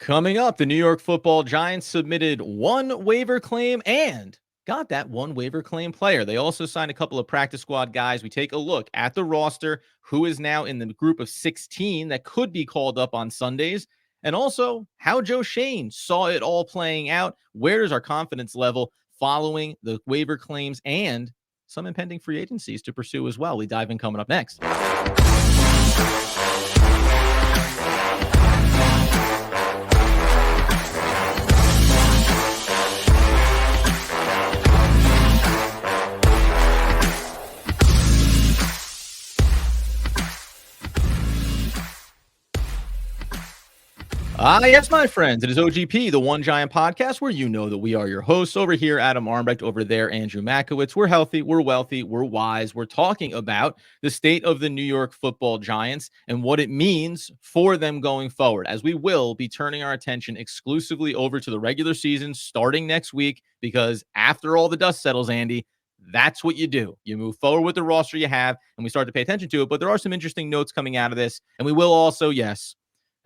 Coming up, the New York Football Giants submitted one waiver claim and got that one waiver claim player. They also signed a couple of practice squad guys. We take a look at the roster, who is now in the group of 16 that could be called up on Sundays, and also how Joe Schoen saw it all playing out. Where is our confidence level following the waiver claims and some impending free agencies to pursue as well? We dive in coming up next. Yes, my friends. It is OGP, the One Giant Podcast, where you know that we are your hosts. Over here, Adam Armbrecht. Over there, Andrew Makowitz. We're healthy, we're wealthy, we're wise. We're talking about the state of the New York Football Giants and what it means for them going forward, as we will be turning our attention exclusively over to the regular season starting next week, because after all the dust settles, Andy, that's what you do. You move forward with the roster you have, and we start to pay attention to it. But there are some interesting notes coming out of this, and we will also, yes,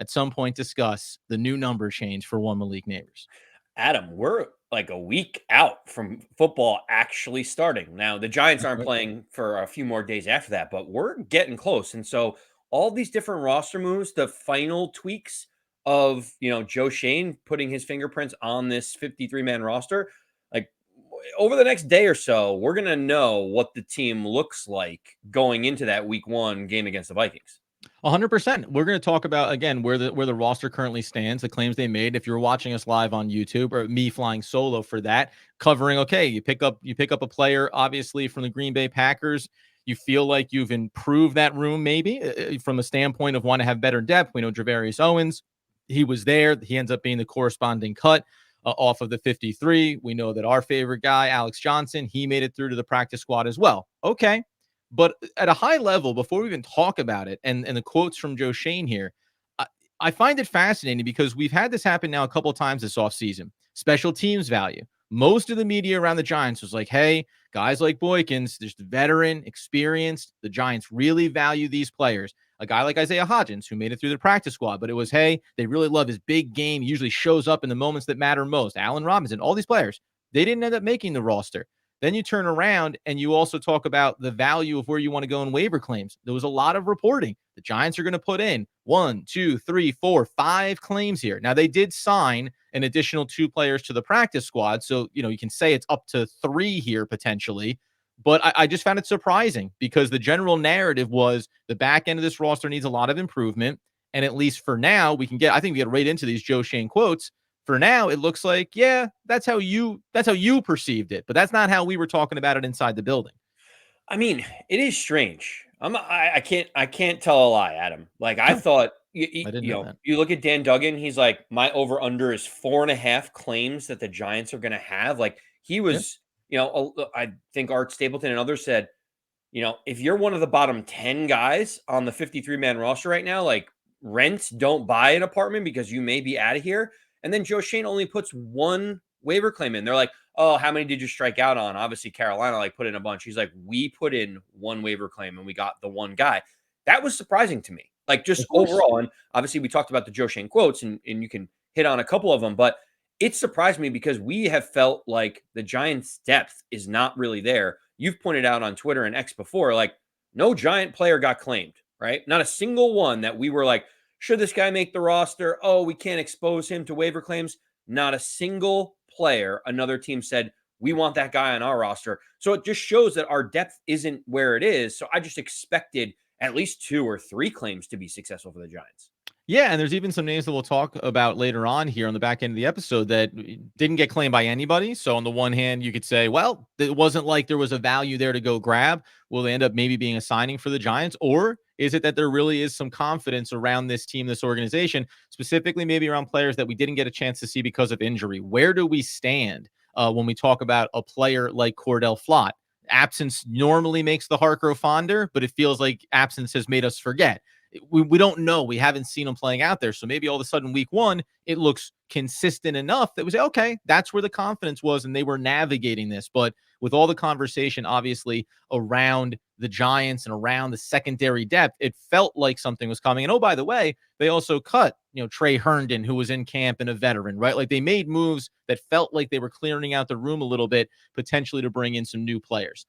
at some point discuss the new number change for one Malik Neighbors. Adam, we're like a week out from football actually starting. Now, the Giants aren't playing for a few more days after that, but we're getting close. And so all these different roster moves, the final tweaks of, Joe Schoen putting his fingerprints on this 53-man roster, like over the next day or so, we're going to know what the team looks like going into that week one game against the Vikings. 100%. We're going to talk about, again, where the roster currently stands, the claims they made. If you're watching us live on YouTube, or me flying solo for that, covering, okay, you pick up a player, obviously, from the Green Bay Packers. You feel like you've improved that room, maybe from a standpoint of want to have better depth. We know Javarius Owens, he was there. He ends up being the corresponding cut off of the 53. We know that our favorite guy, Alex Johnson, he made it through to the practice squad as well. Okay. But at a high level, before we even talk about it, and the quotes from Joe Schoen here, I find it fascinating because we've had this happen now a couple of times this offseason. Special teams value. Most of the media around the Giants was like, hey, guys like Boykins, there's the veteran, experienced. The Giants really value these players. A guy like Isaiah Hodgins, who made it through the practice squad, but it was, hey, they really love his big game. He usually shows up in the moments that matter most. Allen Robinson, all these players, they didn't end up making the roster. Then you turn around and you also talk about the value of where you want to go in waiver claims. There was a lot of reporting. The Giants are going to put in 1, 2, 3, 4, 5 claims here. Now, they did sign an additional 2 players to the practice squad. So, you can say it's up to 3 here potentially. But I just found it surprising because the general narrative was the back end of this roster needs a lot of improvement. And at least for now, we get right into these Joe Schoen quotes. For now, it looks like, yeah, that's how you perceived it, but that's not how we were talking about it inside the building. I mean, it is strange. I can't tell a lie, Adam. Like I thought, you look at Dan Duggan. He's like, my over under is 4.5 claims that the Giants are going to have. Like he was, I think Art Stapleton and others said, if you're one of the bottom 10 guys on the 53-man roster right now, like rent, don't buy an apartment because you may be out of here. And then Joe Schoen only puts one waiver claim in. They're like, oh, how many did you strike out on? Obviously, Carolina put in a bunch. He's like, we put in one waiver claim and we got the one guy. That was surprising to me. Like just overall. And obviously we talked about the Joe Schoen quotes and you can hit on a couple of them, but it surprised me because we have felt like the Giants' depth is not really there. You've pointed out on Twitter and X before, like no Giant player got claimed, right? Not a single one that we were like, should this guy make the roster? Oh, we can't expose him to waiver claims. Not a single player. Another team said, we want that guy on our roster. So it just shows that our depth isn't where it is. So I just expected at least 2 or 3 claims to be successful for the Giants. Yeah, and there's even some names that we'll talk about later on here on the back end of the episode that didn't get claimed by anybody. So on the one hand, you could say, well, it wasn't like there was a value there to go grab. Will they end up maybe being a signing for the Giants? Or is it that there really is some confidence around this team, this organization, specifically maybe around players that we didn't get a chance to see because of injury? Where do we stand when we talk about a player like Cordell Flott? Absence normally makes the heart grow fonder, but it feels like absence has made us forget. we don't know. We haven't seen them playing out there. So maybe all of a sudden week 1, it looks consistent enough that we say, okay, that's where the confidence was and they were navigating this. But with all the conversation, obviously, around the Giants and around the secondary depth, it felt like something was coming. And oh, by the way, they also cut, Trey Herndon, who was in camp and a veteran, right? Like they made moves that felt like they were clearing out the room a little bit, potentially to bring in some new players.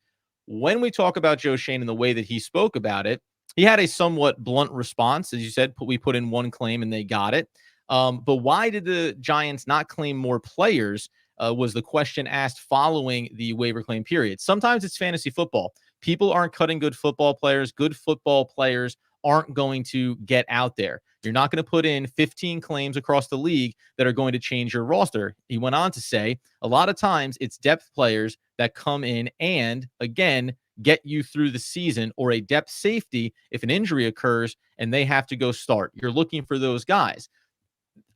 When we talk about Joe Schoen and the way that he spoke about it, he had a somewhat blunt response. As you said, we put in one claim and they got it. But why did the Giants not claim more players was the question asked following the waiver claim period. Sometimes it's fantasy football. People aren't cutting good football players. Good football players aren't going to get out there. You're not going to put in 15 claims across the league that are going to change your roster. He went on to say, a lot of times it's depth players that come in and, again, get you through the season, or a depth safety if an injury occurs and they have to go start. You're looking for those guys.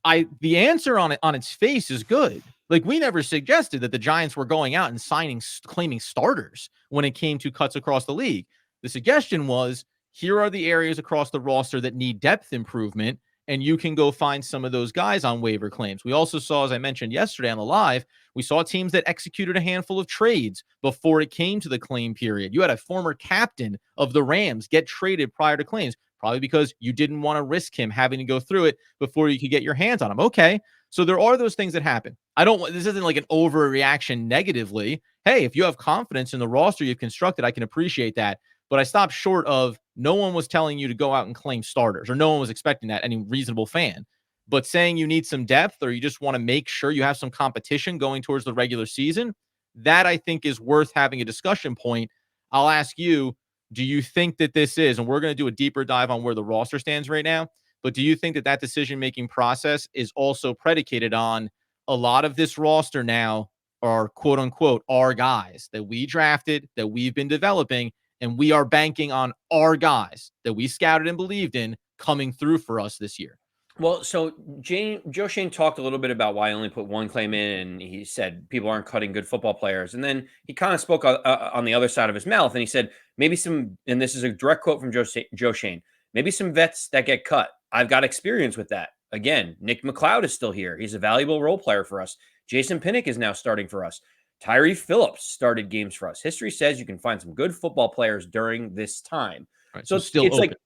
The answer on its face is good. Like, we never suggested that the Giants were going out and claiming starters when it came to cuts across the league. The suggestion was, here are the areas across the roster that need depth improvement, and you can go find some of those guys on waiver claims. We also saw, as I mentioned yesterday on the live, we saw teams that executed a handful of trades before it came to the claim period. You had a former captain of the Rams get traded prior to claims, probably because you didn't want to risk him having to go through it before you could get your hands on him. Okay, so there are those things that happen. This isn't like an overreaction negatively. Hey, if you have confidence in the roster you've constructed, I can appreciate that. But I stopped short of, no one was telling you to go out and claim starters, or no one was expecting that, any reasonable fan. But saying you need some depth, or you just want to make sure you have some competition going towards the regular season, that I think is worth having a discussion point. I'll ask you, do you think that this is, and we're going to do a deeper dive on where the roster stands right now, but do you think that that decision-making process is also predicated on a lot of this roster now are, quote unquote, our guys that we drafted, that we've been developing, and we are banking on our guys that we scouted and believed in coming through for us this year? Well, so Joe Schoen talked a little bit about why I only put one claim in, and he said people aren't cutting good football players. And then he kind of spoke on the other side of his mouth, and he said maybe some, and this is a direct quote from Joe Schoen, maybe some vets that get cut. I've got experience with that. Again, Nick McLeod is still here. He's a valuable role player for us. Jason Pinnock is now starting for us. Tyree Phillips started games for us. History says you can find some good football players during this time. Right, so it's open. Like,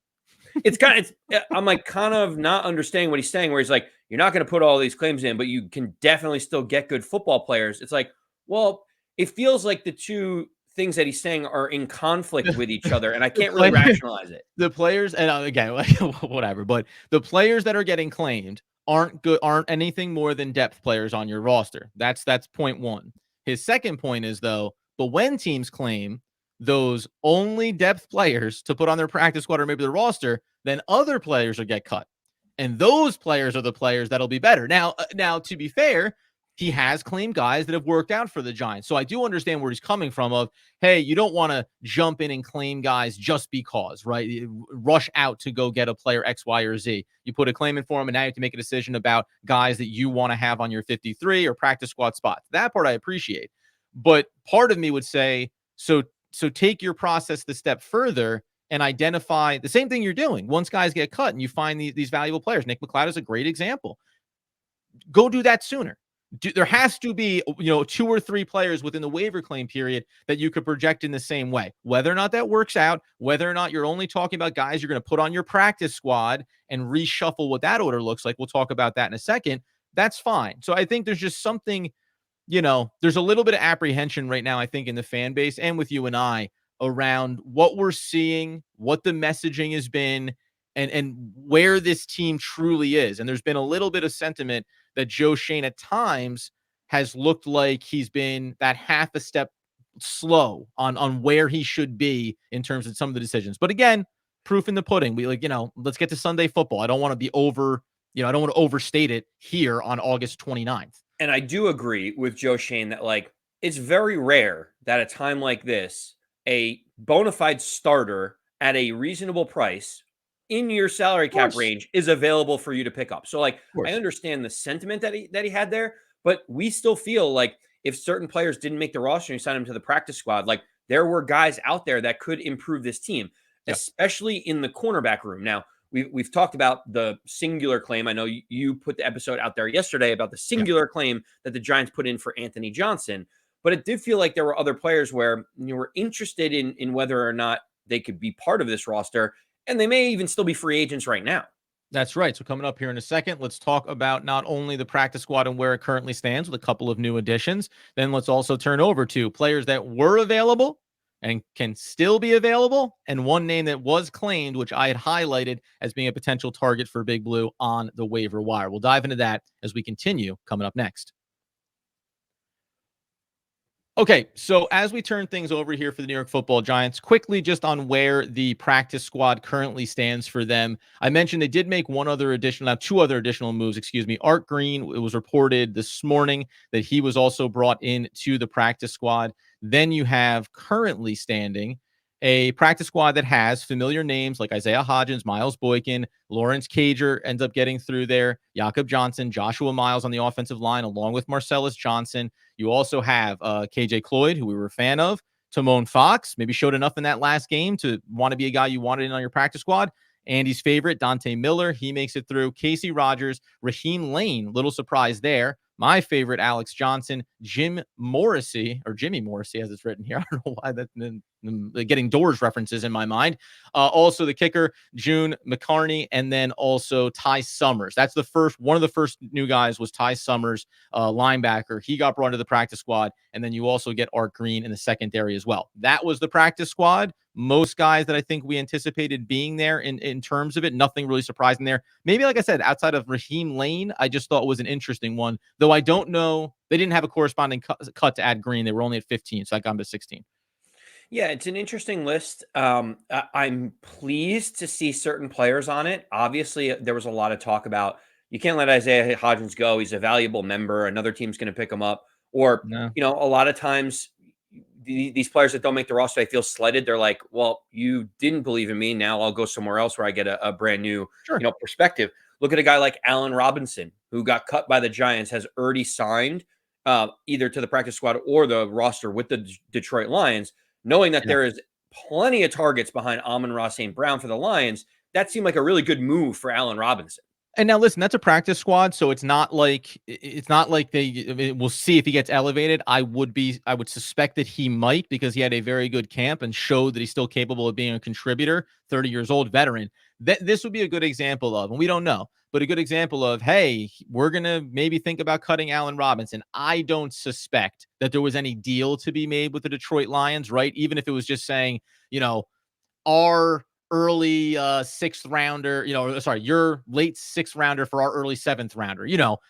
I'm like kind of not understanding what he's saying, where he's like, you're not going to put all these claims in, but you can definitely still get good football players. It's like, well, it feels like the two things that he's saying are in conflict with each other, and I can't really rationalize it. The players, and again, whatever, but the players that are getting claimed aren't anything more than depth players on your roster. That's point one. His second point is, though, but when teams claim those only depth players to put on their practice squad or maybe the roster, then other players will get cut. And those players are the players that'll be better. Now, to be fair, he has claimed guys that have worked out for the Giants. So I do understand where he's coming from of, hey, you don't want to jump in and claim guys just because, right? You rush out to go get a player X, Y, or Z. You put a claim in for him, and now you have to make a decision about guys that you want to have on your 53 or practice squad spots. That part I appreciate. But part of me would say, so take your process the step further and identify the same thing you're doing. Once guys get cut and you find these valuable players, Nick McLeod is a great example. Go do that sooner. There has to be, 2 or 3 players within the waiver claim period that you could project in the same way. Whether or not that works out, whether or not you're only talking about guys you're going to put on your practice squad and reshuffle what that order looks like, we'll talk about that in a second. That's fine. So I think there's just something, there's a little bit of apprehension right now, I think, in the fan base and with you and I around what we're seeing, what the messaging has been, and where this team truly is. And there's been a little bit of sentiment that Joe Schoen at times has looked like he's been that half a step slow on where he should be in terms of some of the decisions. But again, proof in the pudding. We let's get to Sunday football. I don't want to be I don't want to overstate it here on August 29th. And I do agree with Joe Schoen that, like, it's very rare that a time like this, a bona fide starter at a reasonable price in your salary cap range is available for you to pick up. So, like, I understand the sentiment that he had there, but we still feel like if certain players didn't make the roster and you signed them to the practice squad, like, there were guys out there that could improve this team, especially in the cornerback room. Now, we've talked about the singular claim. I know you put the episode out there yesterday about the singular claim that the Giants put in for Anthony Johnson, but it did feel like there were other players where you were interested in whether or not they could be part of this roster, and they may even still be free agents right now. That's right. So coming up here in a second, let's talk about not only the practice squad and where it currently stands with a couple of new additions. Then let's also turn over to players that were available and can still be available, and one name that was claimed, which I had highlighted as being a potential target for Big Blue on the waiver wire. We'll dive into that as we continue coming up next. Okay, so as we turn things over here for the New York Football Giants, quickly just on where the practice squad currently stands for them. I mentioned they did make two other additional moves, excuse me. Art Green, it was reported this morning that he was also brought in to the practice squad. Then you have currently standing a practice squad that has familiar names like Isaiah Hodgins, Miles Boykin, Lawrence Cager ends up getting through there, Jakob Johnson, Joshua Miles on the offensive line, along with Marcellus Johnson. You also have KJ Cloyd, who we were a fan of, Timon Fox, maybe showed enough in that last game to want to be a guy you wanted in on your practice squad. Andy's favorite, Dante Miller, he makes it through. Casey Rogers, Raheem Lane, little surprise there. My favorite, Alex Johnson, Jimmy Morrissey, as it's written here. I don't know why that getting Doors references in my mind. Also the kicker, June McCarney, and then also Ty Summers. That's one of the first new guys was Ty Summers, linebacker. He got brought into the practice squad, and then you also get Art Green in the secondary as well. That was the practice squad. Most guys that I think we anticipated being there in terms of it, nothing really surprising there. Maybe, like I said, outside of Raheem Lane, I just thought was an interesting one, though I don't know. They didn't have a corresponding cut to add Green. They were only at 15, so I got them to 16. Yeah, it's an interesting list. I'm pleased to see certain players on it. Obviously, there was a lot of talk about you can't let Isaiah Hodgins go. He's a valuable member. Another team's going to pick him up. Or, No. a lot of times these players that don't make the roster, I feel slighted. They're like, well, you didn't believe in me. Now I'll go somewhere else where I get a brand new, perspective. Look at a guy like Allen Robinson, who got cut by the Giants, has already signed either to the practice squad or the roster with the Detroit Lions, knowing that there is plenty of targets behind Amon-Ra St. Brown for the Lions. That seemed like a really good move for Allen Robinson. And now listen, that's a practice squad, so it's not like we'll see if he gets elevated. I would suspect that he might, because he had a very good camp and showed that he's still capable of being a contributor, 30 years old veteran. This would be a good example of, and we don't know, but a good example of, hey, we're going to maybe think about cutting Allen Robinson. I don't suspect that there was any deal to be made with the Detroit Lions, right? Even if it was just saying, our early sixth rounder, your late sixth rounder for our early seventh rounder,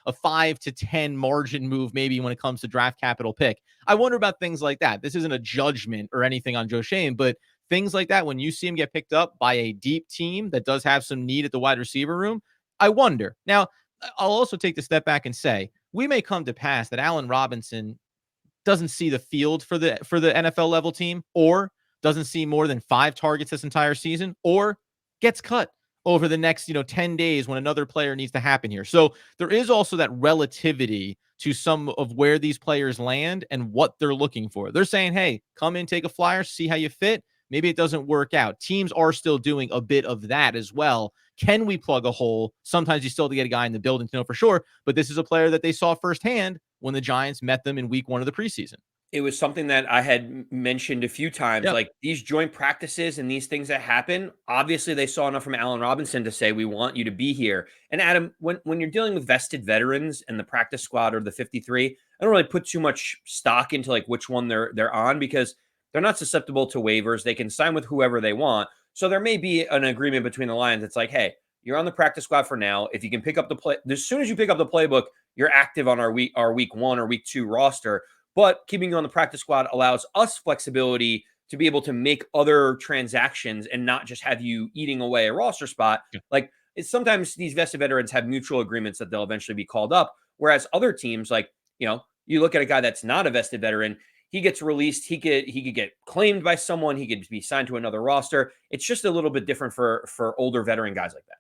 a 5 to 10 margin move, maybe when it comes to draft capital pick. I wonder about things like that. This isn't a judgment or anything on Joe Schoen, but things like that, when you see him get picked up by a deep team that does have some need at the wide receiver room, I wonder. Now, I'll also take the step back and say, we may come to pass that Allen Robinson doesn't see the field for the NFL level team, or doesn't see more than 5 targets this entire season, or gets cut over the next 10 days when another player needs to happen here. So there is also that relativity to some of where these players land and what they're looking for. They're saying, hey, come in, take a flyer, see how you fit. Maybe it doesn't work out. Teams are still doing a bit of that as well. Can we plug a hole? Sometimes you still have to get a guy in the building to know for sure, but this is a player that they saw firsthand when the Giants met them in week 1 of the preseason. It was something that I had mentioned a few times, like these joint practices and these things that happen. Obviously, they saw enough from Allen Robinson to say, we want you to be here. And Adam, when you're dealing with vested veterans and the practice squad or the 53, I don't really put too much stock into like which one they're on, because they're not susceptible to waivers. They can sign with whoever they want. So there may be an agreement between the Lions. It's like, hey, you're on the practice squad for now. If you can pick up the play, as soon as you pick up the playbook, you're active on our week 1 or week 2 roster. But keeping you on the practice squad allows us flexibility to be able to make other transactions and not just have you eating away a roster spot. Like, it's sometimes these vested veterans have mutual agreements that they'll eventually be called up. Whereas other teams, like, you look at a guy that's not a vested veteran, he gets released. He could get claimed by someone. He could be signed to another roster. It's just a little bit different for older veteran guys like that.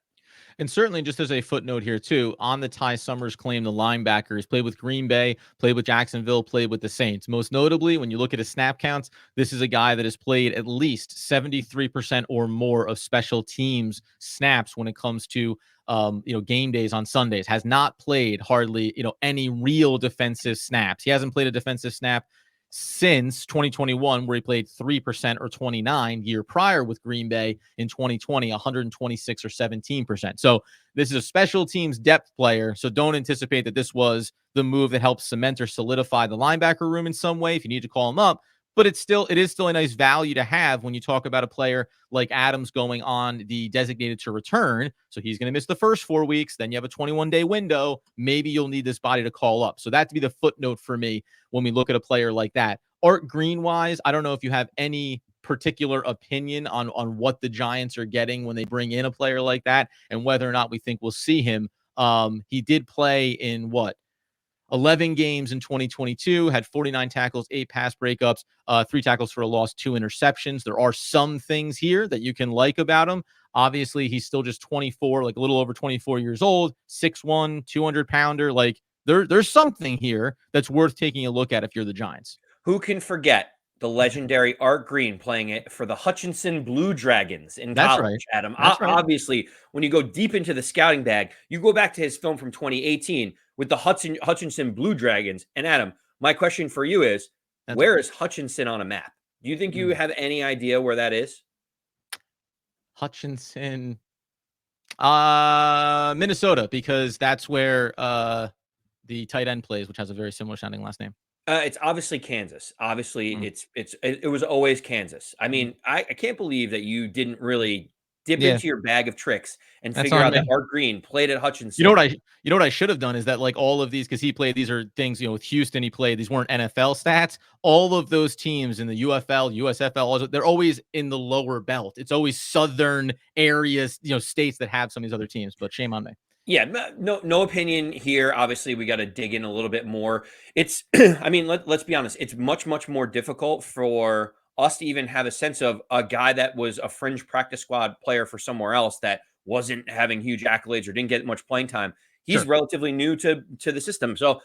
And certainly, just as a footnote here, too, on the Ty Summers claim, the linebacker has played with Green Bay, played with Jacksonville, played with the Saints. Most notably, when you look at his snap counts, this is a guy that has played at least 73% or more of special teams snaps when it comes to game days on Sundays. Has not played hardly, any real defensive snaps. He hasn't played a defensive snap since 2021, where he played 3% or 29. Year prior with Green Bay in 2020, 126 or 17%. So this is a special teams depth player. So don't anticipate that this was the move that helps cement or solidify the linebacker room in some way if you need to call him up. But it is still a nice value to have when you talk about a player like Adams going on the designated to return. So he's going to miss the first 4 weeks. Then you have a 21-day window. Maybe you'll need this body to call up. So that to be the footnote for me when we look at a player like that. Art Green wise, I don't know if you have any particular opinion on what the Giants are getting when they bring in a player like that and whether or not we think we'll see him. He did play in 11 games in 2022, had 49 tackles, 8 pass breakups, 3 tackles for a loss, 2 interceptions. There are some things here that you can like about him. Obviously, he's still just 24, like a little over 24 years old, 6'1", 200-pounder. Like there's something here that's worth taking a look at if you're the Giants. Who can forget the legendary Art Green playing it for the Hutchinson Blue Dragons in That's college, right. Adam? That's right. Obviously, when you go deep into the scouting bag, you go back to his film from 2018 with the Hutchinson Blue Dragons. And Adam, my question for you is, where is Hutchinson on a map? Do you think you have any idea where that is? Hutchinson, Minnesota, because that's where the tight end plays, which has a very similar sounding last name. It's obviously Kansas. Obviously, it was always Kansas. I mean, I can't believe that you didn't really dip into your bag of tricks and figure out that Art Green played at Hutchinson. You know what I should have done is that, like, all of these, because he played, these are things, with Houston he played, these weren't NFL stats. All of those teams in the UFL, USFL, they're always in the lower belt. It's always southern areas, states that have some of these other teams, but shame on me. Yeah, no opinion here. Obviously, we got to dig in a little bit more. It's, I mean, let's be honest. It's much more difficult for us to even have a sense of a guy that was a fringe practice squad player for somewhere else that wasn't having huge accolades or didn't get much playing time. He's relatively new to the system, so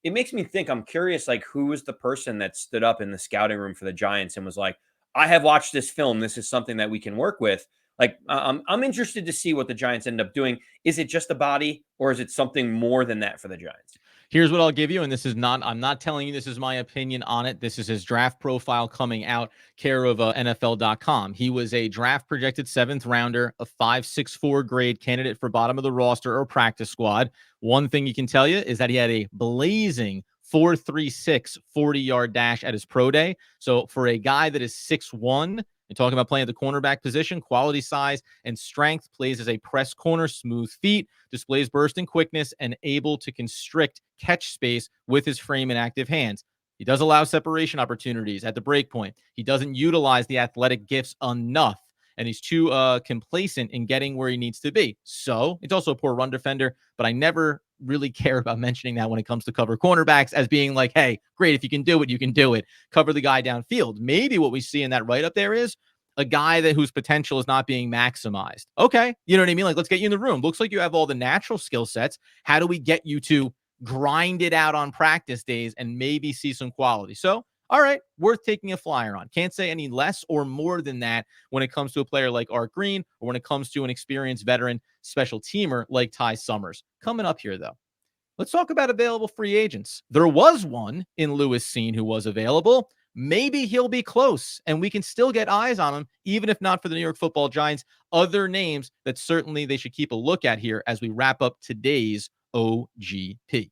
it makes me think. I'm curious, like, who was the person that stood up in the scouting room for the Giants and was like, "I have watched this film. This is something that we can work with." Like, I'm interested to see what the Giants end up doing. Is it just a body, or is it something more than that for the Giants? Here's what I'll give you, and this is not, I'm not telling you this is my opinion on it. This is his draft profile coming out, care of NFL.com. He was a draft projected 7th rounder, a 5.64 grade candidate for bottom of the roster or practice squad. One thing he can tell you is that he had a blazing 4.36 40-yard dash at his pro day. So for a guy that is 6'1", and talking about playing at the cornerback position, quality, size, and strength, plays as a press corner, smooth feet, displays burst and quickness, and able to constrict catch space with his frame and active hands. He does allow separation opportunities at the break point. He doesn't utilize the athletic gifts enough, and he's too complacent in getting where he needs to be. So it's also a poor run defender, but I never really care about mentioning that when it comes to cover cornerbacks as being like, hey, great, if you can do it, you can do it. Cover the guy downfield. Maybe what we see in that write-up there is a guy whose potential is not being maximized. Okay, you know what I mean? Like, let's get you in the room. Looks like you have all the natural skill sets. How do we get you to grind it out on practice days and maybe see some quality? So, all right, worth taking a flyer on. Can't say any less or more than that when it comes to a player like Art Green or when it comes to an experienced veteran special teamer like Ty Summers. Coming up here, though, let's talk about available free agents. There was one in Lewis Schoen who was available. Maybe he'll be close, and we can still get eyes on him, even if not for the New York Football Giants. Other names that certainly they should keep a look at here as we wrap up today's OGP.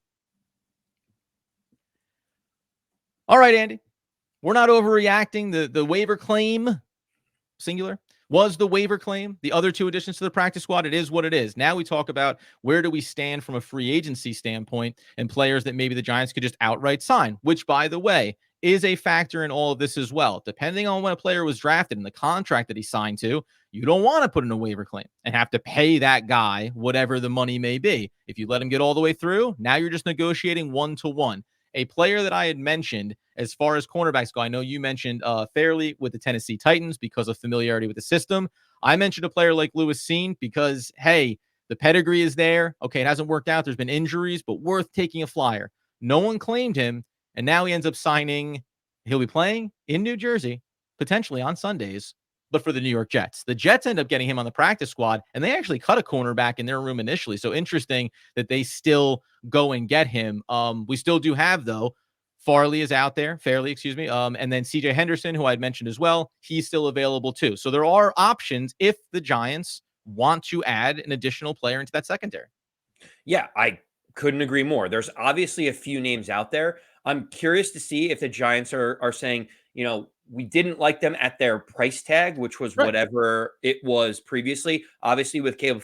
All right, Andy. We're not overreacting. The waiver claim, singular, was the waiver claim. The other 2 additions to the practice squad, it is what it is. Now we talk about where do we stand from a free agency standpoint and players that maybe the Giants could just outright sign, which, by the way, is a factor in all of this as well. Depending on when a player was drafted and the contract that he signed to, you don't want to put in a waiver claim and have to pay that guy whatever the money may be. If you let him get all the way through, now you're just negotiating 1-to-1. A player that I had mentioned as far as cornerbacks go, I know you mentioned Fairley with the Tennessee Titans because of familiarity with the system. I mentioned a player like Lewis Schoen because, hey, The pedigree is there. Okay, it hasn't worked out. There's been injuries, but worth taking a flyer. No one claimed him, and now he ends up signing. He'll be playing in New Jersey, potentially on Sundays, but for the New York Jets. The Jets end up getting him on the practice squad, and they actually cut a cornerback in their room initially. So interesting that they still go and get him. We still do have, though, Farley is out there, Fairley, excuse me. And then CJ Henderson, who I'd mentioned as well, he's still available too. So there are options if the Giants want to add an additional player into that secondary. Yeah, I couldn't agree more. There's obviously a few names out there. I'm curious to see if the Giants are saying, we didn't like them at their price tag, which was Right. whatever it was previously. Obviously, with Caleb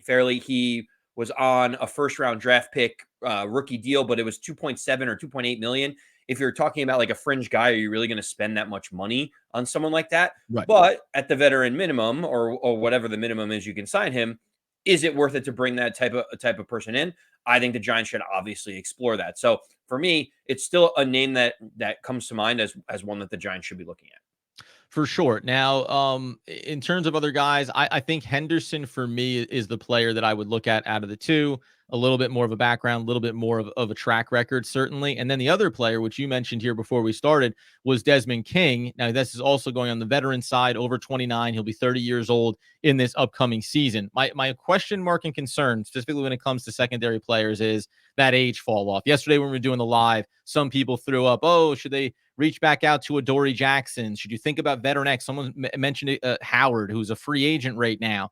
Fairley, he was on a first round draft pick rookie deal, but it was 2.7 or 2.8 million. If you're talking about like a fringe guy, are you really going to spend that much money on someone like that? Right. But at the veteran minimum or whatever the minimum is you can sign him, is it worth it to bring that type of person in? I think the Giants should obviously explore that. So for me, it's still a name that comes to mind as one that the Giants should be looking at. For sure. Now, in terms of other guys, I think Henderson for me is the player that I would look at out of the two. A little bit more of a background, a little bit more of a track record, certainly. And then the other player, which you mentioned here before we started, was Desmond King. Now, this is also going on the veteran side, over 29. He'll be 30 years old in this upcoming season. My question mark and concern, specifically when it comes to secondary players, is that age fall off. Yesterday, when we were doing the live, some people threw up, oh, should they reach back out to Adoree Jackson? Should you think about veteran X? Someone mentioned Howard, who's a free agent right now.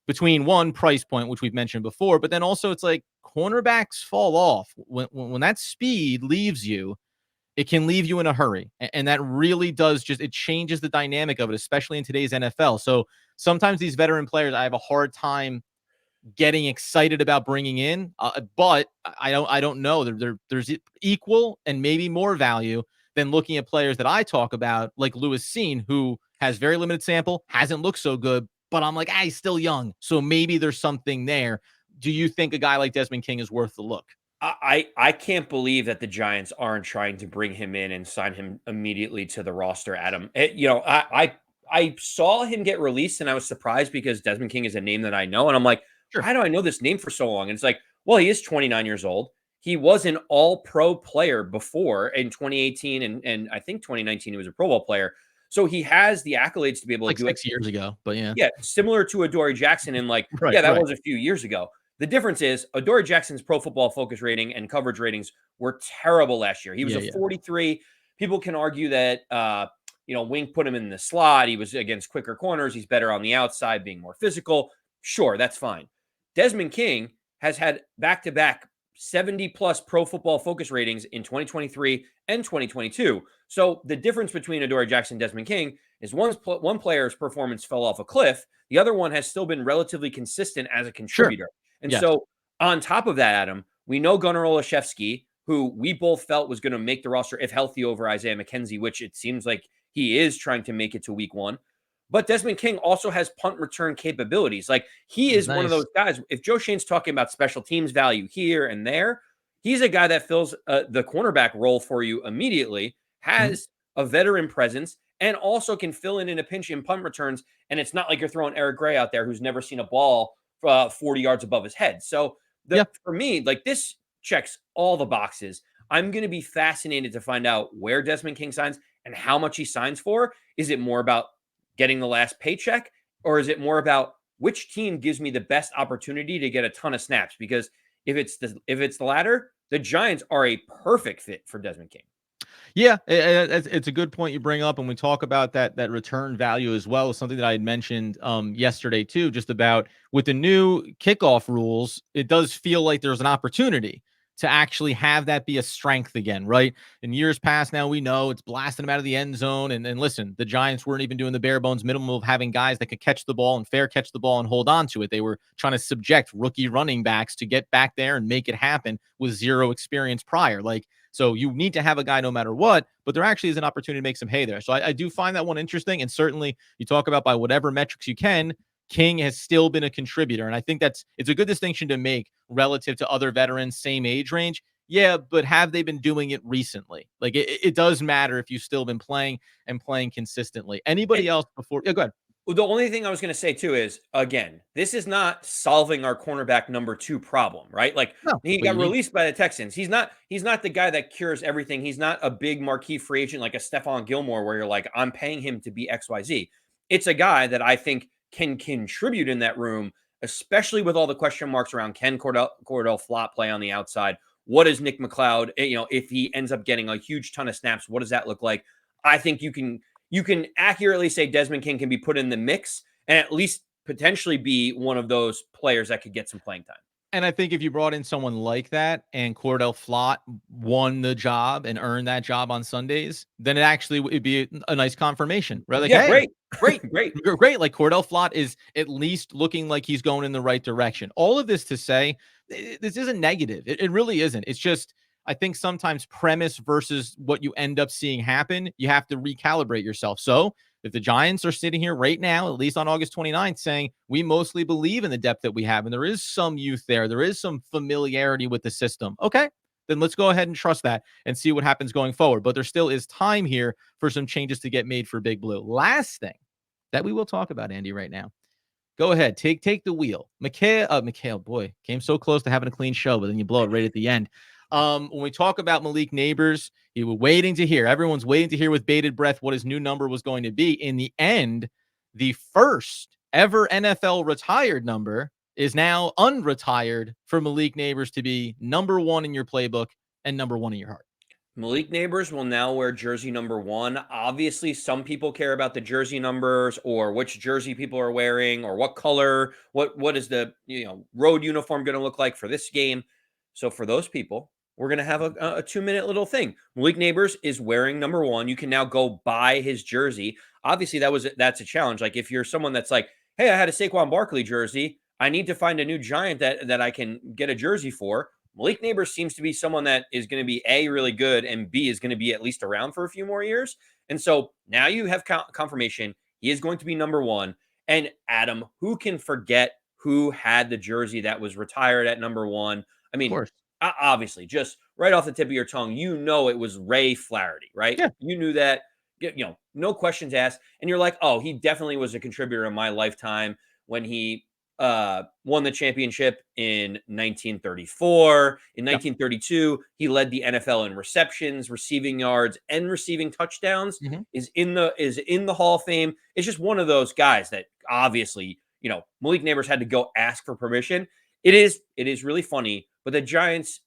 Between one price point, which we've mentioned before, but then also it's like cornerbacks fall off when that speed leaves you. It can leave you in a hurry, and that really does it changes the dynamic of it, especially in today's NFL. So sometimes these veteran players, I have a hard time getting excited about bringing in, but I don't know. There's equal and maybe more value than looking at players that I talk about, like Lewis Seen, who has very limited sample, hasn't looked so good, but I'm like, he's still young, so maybe there's something there. Do you think a guy like Desmond King is worth the look? I can't believe that the Giants aren't trying to bring him in and sign him immediately to the roster, Adam. I saw him get released and I was surprised because Desmond King is a name that I know. And I'm like, Sure. why do I know this name for so long? And it's like, well, he is 29 years old. He was an all-pro player before in 2018 and I think 2019 he was a Pro Bowl player. So he has the accolades to be able to do 6 years ago, but yeah. Yeah, similar to Adoree Jackson and Right, that right. was a few years ago. The difference is Adoree Jackson's Pro Football Focus rating and coverage ratings were terrible last year. He was a 43. People can argue that Wink put him in the slot. He was against quicker corners. He's better on the outside, being more physical. Sure, that's fine. Desmond King has had back-to-back 70-plus Pro Football Focus ratings in 2023 and 2022. So the difference between Adoree Jackson and Desmond King is one player's performance fell off a cliff. The other one has still been relatively consistent as a contributor. Sure. And so on top of that, Adam, we know Gunnar Olszewski, who we both felt was going to make the roster if healthy over Isaiah McKenzie, which it seems like he is trying to make it to week one. But Desmond King also has punt return capabilities. Like he is one of those guys. If Joe Shane's talking about special teams value here and there, he's a guy that fills the cornerback role for you immediately, has a veteran presence, and also can fill in a pinch in punt returns. And it's not like you're throwing Eric Gray out there who's never seen a ball 40 yards above his head. So for me, like this checks all the boxes. I'm going to be fascinated to find out where Desmond King signs and how much he signs for. Is it more about getting the last paycheck, or is it more about which team gives me the best opportunity to get a ton of snaps? Because if it's the latter, the Giants are a perfect fit for Desmond King. Yeah, it's a good point you bring up, and we talk about that return value as well. Something that I had mentioned yesterday too, just about with the new kickoff rules, it does feel like there's an opportunity to actually have that be a strength again, right? In years past, now we know it's blasting them out of the end zone. And listen, the Giants weren't even doing the bare bones minimum of having guys that could catch the ball and fair catch the ball and hold on to it. They were trying to subject rookie running backs to get back there and make it happen with zero experience prior. So you need to have a guy no matter what, but there actually is an opportunity to make some hay there. So I do find that one interesting. And certainly you talk about by whatever metrics you can, King has still been a contributor. And I think it's a good distinction to make relative to other veterans, same age range. Yeah, but have they been doing it recently? Like it does matter if you've still been playing and playing consistently. Anybody else before? Yeah, go ahead. Well, the only thing I was going to say too is, again, this is not solving our cornerback number 2 problem, right? Like, No, he but got you need released by the Texans. He's not the guy that cures everything. He's not a big marquee free agent like a Stephon Gilmore where you're like, I'm paying him to be XYZ. It's a guy that I think can contribute in that room, especially with all the question marks around can Cordell Flott play on the outside? What is Nick McLeod? If he ends up getting a huge ton of snaps, what does that look like? I think you can accurately say Desmond King can be put in the mix and at least potentially be one of those players that could get some playing time. And I think if you brought in someone like that and Cordell Flott won the job and earned that job on Sundays, then it actually would be a nice confirmation, right? Like, Yeah, hey, great. great, Great. great. Like Cordell Flott is at least looking like he's going in the right direction. All of this to say, this isn't negative. It really isn't. It's just, I think sometimes premise versus what you end up seeing happen, you have to recalibrate yourself. So if the Giants are sitting here right now, at least on August 29th, saying we mostly believe in the depth that we have, and there is some youth there is some familiarity with the system, okay, then let's go ahead and trust that and see what happens going forward. But there still is time here for some changes to get made for Big Blue. Last thing that we will talk about, Andy, right now. Go ahead, take the wheel. Mikhail, boy, came so close to having a clean show, but then you blow it right at the end. When we talk about Malik Neighbors, you were waiting to hear. Everyone's waiting to hear with bated breath what his new number was going to be. In the end, the first ever NFL retired number is now unretired for Malik Neighbors to be number 1 in your playbook and number 1 in your heart. Malik Neighbors will now wear jersey number 1. Obviously, some people care about the jersey numbers or which jersey people are wearing or what color, what is the road uniform going to look like for this game. So for those people, we're going to have a 2-minute little thing. Malik Neighbors is wearing number 1. You can now go buy his jersey. Obviously, that's a challenge. Like if you're someone that's like, hey, I had a Saquon Barkley jersey. I need to find a new Giant that I can get a jersey for. Malik Neighbors seems to be someone that is going to be A, really good, and B, is going to be at least around for a few more years. And so now you have confirmation he is going to be number 1. And Adam, who can forget who had the jersey that was retired at number 1? I mean, obviously, just right off the tip of your tongue, it was Ray Flaherty, right? Yeah. You knew that, no questions asked. And you're like, oh, he definitely was a contributor in my lifetime when he won the championship in 1934. In 1932, he led the NFL in receptions, receiving yards, and receiving touchdowns. Is in the Hall of Fame. It's just one of those guys that obviously, Malik Neighbors had to go ask for permission. It is really funny, but the Giants,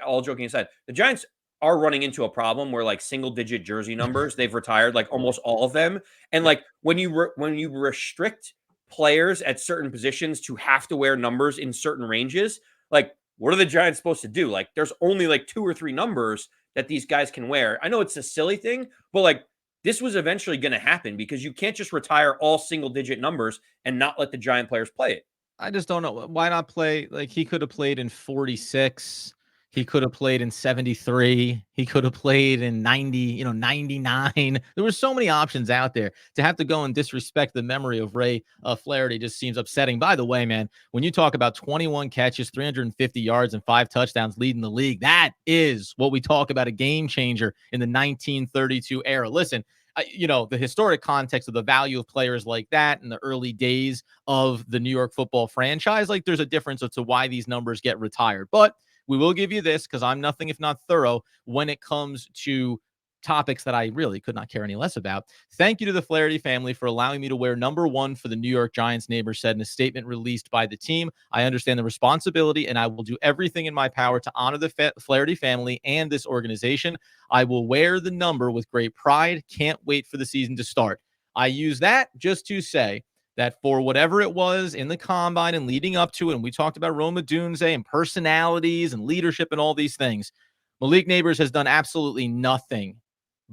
all joking aside, the Giants are running into a problem where like single digit jersey numbers, they've retired like almost all of them. And like when you restrict players at certain positions to have to wear numbers in certain ranges, like what are the Giants supposed to do? Like there's only like 2 or 3 numbers that these guys can wear. I know it's a silly thing, but like this was eventually going to happen because you can't just retire all single digit numbers and not let the Giant players play it. I just don't know. Why not play? Like he could have played in 46. He could have played in 73. He could have played in 90, 99. There were so many options out there. To have to go and disrespect the memory of Ray Flaherty just seems upsetting. By the way, man, when you talk about 21 catches, 350 yards, and 5 touchdowns leading the league, that is what we talk about, a game changer in the 1932 era. Listen, the historic context of the value of players like that in the early days of the New York football franchise, like there's a difference as to why these numbers get retired. But we will give you this because I'm nothing if not thorough when it comes to topics that I really could not care any less about. Thank you to the Flaherty family for allowing me to wear number 1 for the New York Giants, Neighbors said in a statement released by the team. I understand the responsibility and I will do everything in my power to honor the Flaherty family and this organization. I will wear the number with great pride. Can't wait for the season to start. I use that just to say that for whatever it was in the combine and leading up to it, and we talked about Rome Odunze and personalities and leadership and all these things, Malik Neighbors has done absolutely nothing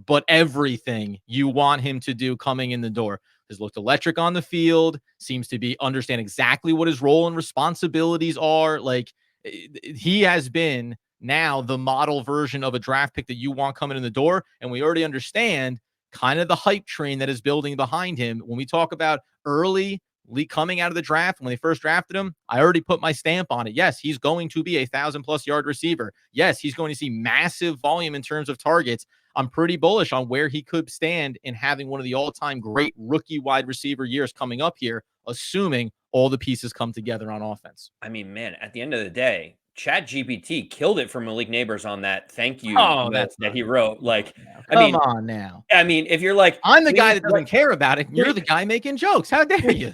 but everything you want him to do coming in the door. Has looked electric on the field, seems to be understand exactly what his role and responsibilities are. Like he has been now the model version of a draft pick that you want coming in the door. And we already understand kind of the hype train that is building behind him. When we talk about early, coming out of the draft, when they first drafted him, I already put my stamp on it. Yes, he's going to be a 1,000+ yard receiver. Yes, he's going to see massive volume in terms of targets. I'm pretty bullish on where he could stand in having one of the all-time great rookie wide receiver years coming up here, assuming all the pieces come together on offense. I mean, man, at the end of the day, ChatGPT killed it for Malik Neighbors on that thank you note that he wrote. Like, come on now. I mean, if you're like, I'm the guy that doesn't care about it, and you're the guy making jokes. How dare you?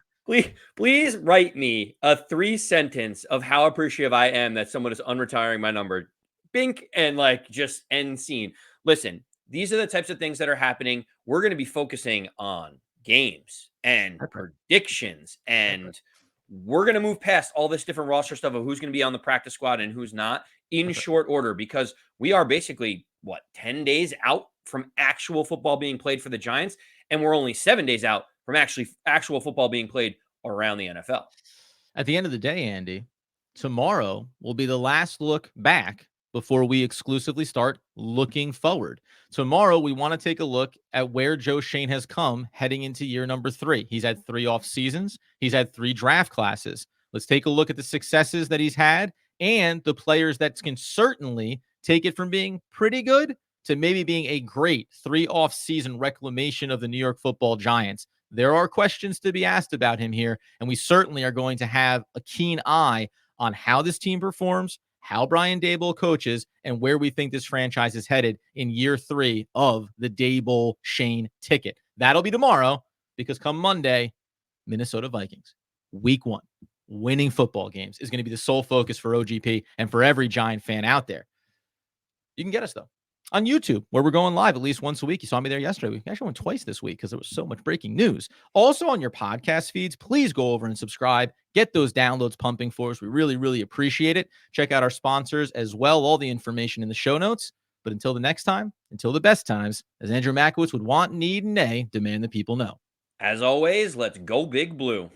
Please write me a 3-sentence of how appreciative I am that someone is unretiring my number. Bink, and like just end scene. Listen, these are the types of things that are happening. We're going to be focusing on games and predictions, and we're going to move past all this different roster stuff of who's going to be on the practice squad and who's not in short order, because we are basically 10 days out from actual football being played for the Giants, and we're only 7 days out from actual football being played around the NFL. At the end of the day, Andy, tomorrow will be the last look back before we exclusively start looking forward. Tomorrow, we want to take a look at where Joe Schoen has come heading into year number 3. He's had 3 off seasons. He's had 3 draft classes. Let's take a look at the successes that he's had and the players that can certainly take it from being pretty good to maybe being a great 3 off-season reclamation of the New York Football Giants. There are questions to be asked about him here, and we certainly are going to have a keen eye on how this team performs, how Brian Daboll coaches, and where we think this franchise is headed in year 3 of the Daboll Schoen ticket. That'll be tomorrow, because come Monday, Minnesota Vikings, week 1, winning football games is going to be the sole focus for OGP and for every Giant fan out there. You can get us, though, on YouTube, where we're going live at least once a week. You saw me there yesterday. We actually went twice this week because there was so much breaking news. Also on your podcast feeds, please go over and subscribe. Get those downloads pumping for us. We really, really appreciate it. Check out our sponsors as well. All the information in the show notes. But until the next time, until the best times, as Andrew Makowitz would want, need, and nay, demand the people know. As always, let's go Big Blue.